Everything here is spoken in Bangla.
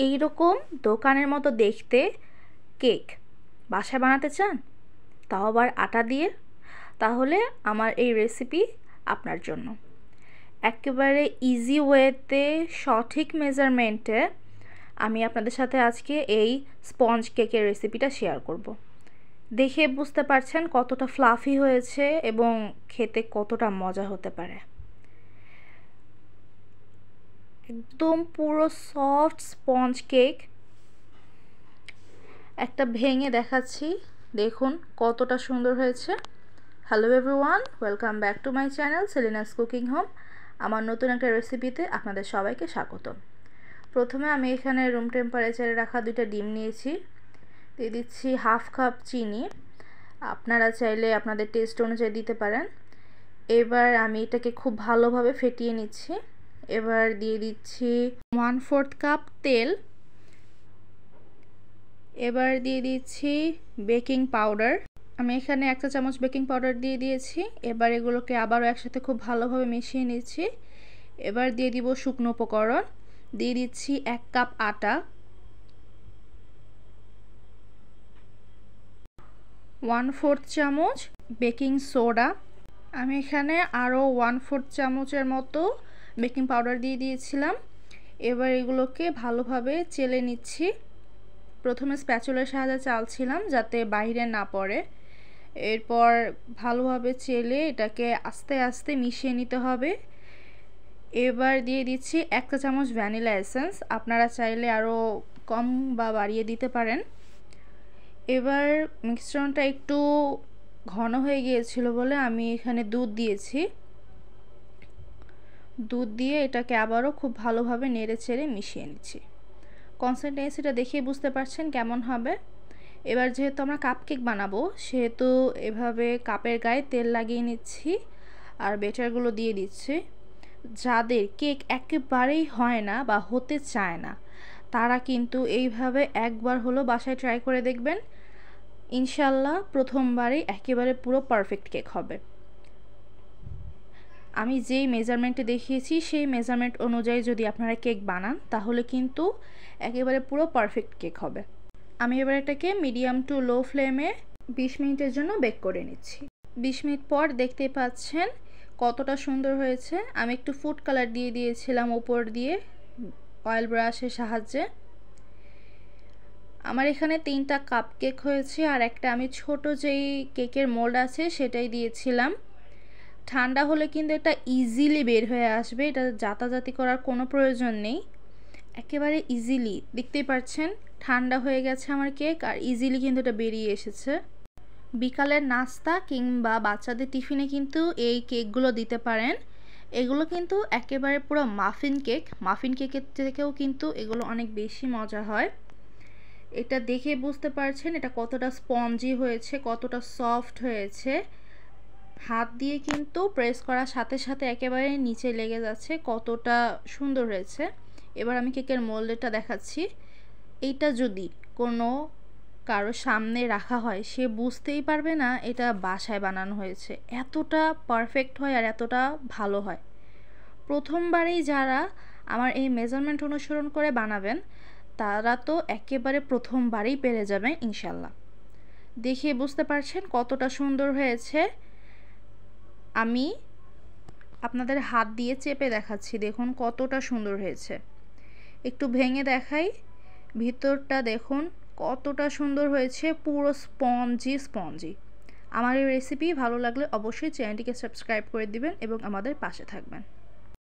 এইরকম দোকানের মতো দেখতে কেক বাসায় বানাতে চান, তাও আবার আটা দিয়ে, তাহলে আমার এই রেসিপি আপনার জন্য। একেবারে ইজি ওয়েতে সঠিক মেজারমেন্টে আমি আপনাদের সাথে আজকে এই স্পঞ্জ কেকের রেসিপিটা শেয়ার করব। দেখে বুঝতে পারছেন কতটা ফ্লাফি হয়েছে এবং খেতে কতটা মজা হতে পারে। একদম পুরো সফট স্পঞ্জ কেক। একটা ভেঙে দেখাচ্ছি, দেখুন কতটা সুন্দর হয়েছে। Hello everyone, welcome back to my channel Selina's cooking home. আমার নতুন একটা রেসিপিতে আপনাদের সবাইকে স্বাগত। প্রথমে আমি এখানে রুম টেম্পারেচারে রাখা 2টা ডিম নিয়েছি, দিয়ে দিচ্ছি হাফ কাপ চিনি। আপনারা চাইলে আপনাদের টেস্ট অনুযায়ী দিতে পারেন। এবার আমি এটাকে খুব ভালোভাবে ফেটিয়ে নিচ্ছি। এবার দিয়ে দিচ্ছি 1/4 কাপ তেল। এবার দিয়ে দিচ্ছি বেকিং পাউডার। আমি এখানে 1 চা চামচ বেকিং পাউডার দিয়ে দিয়েছি। এবার এগুলোকে আবারও একসাথে খুব ভালোভাবে মিশিয়ে নিচ্ছি। এবার দিয়ে দিব শুকনো উপকরণ, দিয়ে দিচ্ছি 1 কাপ আটা, 1/4 চামচ বেকিং সোডা। আমি এখানে আরও 1/4 চামচের মতো বেকিং পাউডার দিয়ে দিয়েছিলাম। এবার এগুলোকে ভালোভাবে চেলে নিচ্ছি। প্রথমে স্প্যাচুলার সাহায্যে চালছিলাম যাতে বাইরে না পড়ে। এরপর ভালোভাবে চেলে এটাকে আস্তে আস্তে মিশিয়ে নিতে হবে। এবার দিয়ে দিচ্ছি 1 চা চামচ ভ্যানিলা এসেন্স, আপনারা চাইলে আরও কম বা বাড়িয়ে দিতে পারেন। এবার মিশ্রণটা একটু ঘন হয়ে গিয়েছিল বলে আমি এখানে দুধ দিয়েছি। দুধ দিয়ে এটাকে আবারও খুব ভালোভাবে নেড়ে চেড়ে মিশিয়ে নিচ্ছি। কনসিস্টেন্সিটা দেখেই বুঝতে পারছেন কেমন হবে। এবার যেহেতু আমরা কাপকেক বানাবো সেহেতু এভাবে কাপের গায়ে তেল লাগিয়ে নিচ্ছি আর ব্যাটারগুলো দিয়ে দিচ্ছি। যাদের কেক একেবারেই হয় না বা হতে চায় না তারা কিন্তু এইভাবে একবার হলো বাসায় ট্রাই করে দেখবেন, ইনশাল্লাহ প্রথমবারেই একেবারে পুরো পারফেক্ট কেক হবে। আমি যেই মেজারমেন্টে দেখিয়েছি সেই মেজারমেন্ট অনুযায়ী যদি আপনারা কেক বানান তাহলে কিন্তু একেবারে পুরো পারফেক্ট কেক হবে। আমি এবার এটাকে মিডিয়াম টু লো ফ্লেমে 20 মিনিটের জন্য বেক করে নিচ্ছি। 20 মিনিট পর দেখতেই পাচ্ছেন কতটা সুন্দর হয়েছে। আমি একটু ফুড কালার দিয়ে দিয়েছিলাম উপর দিয়ে অয়েল ব্রাশের সাহায্যে। আমার এখানে 3টা কাপ কেক হয়েছে আর একটা আমি ছোট যেই কেকের মোল্ড আছে সেটাই দিয়েছিলাম। ঠান্ডা হলে কিন্তু এটা ইজিলি বের হয়ে আসবে, এটা জাতাজাতি করার কোনো প্রয়োজন নেই। একেবারে ইজিলি দেখতেই পাচ্ছেন ঠান্ডা হয়ে গেছে আমার কেক আর ইজিলি কিন্তু এটা বেরিয়ে এসেছে। বিকালের নাস্তা কিংবা বাচ্চাদের টিফিনে কিন্তু এই কেকগুলো দিতে পারেন। এগুলো কিন্তু একেবারে পুরো মাফিন কেকের থেকেও কিন্তু এগুলো অনেক বেশি মজা হয়। এটা দেখে বুঝতে পারছেন এটা কতটা স্পঞ্জি হয়েছে, কতটা সফট হয়েছে। হাত দিয়ে কিন্তু প্রেস করার সাথে সাথে একেবারে নিচে লেগে যাচ্ছে, কতটা সুন্দর হয়েছে। এবার আমি কেকের মোল্ডটা দেখাচ্ছি। এইটা যদি কোনো কারো সামনে রাখা হয় সে বুঝতেই পারবে না এটা বাসায় বানানো হয়েছে, এতটা পারফেক্ট হয় আর এতটা ভালো হয়। প্রথমবারেই যারা আমার এই মেজারমেন্ট অনুসরণ করে বানাবেন তারা তো একেবারে প্রথমবারেই পেরে যাবেন ইনশাল্লাহ। দেখে বুঝতে পারছেন কতটা সুন্দর হয়েছে। আমি আপনাদের হাত দিয়ে চেপে দেখাচ্ছি, দেখুন কতটা সুন্দর হয়েছে। একটু ভেঙে দেখাই, ভিতরটা দেখুন কতটা সুন্দর হয়েছে, পুরো স্পঞ্জি। আমার এই রেসিপি ভালো লাগলে অবশ্যই চ্যানেলটিকে সাবস্ক্রাইব করে দিবেন এবং আমাদের পাশে থাকবেন।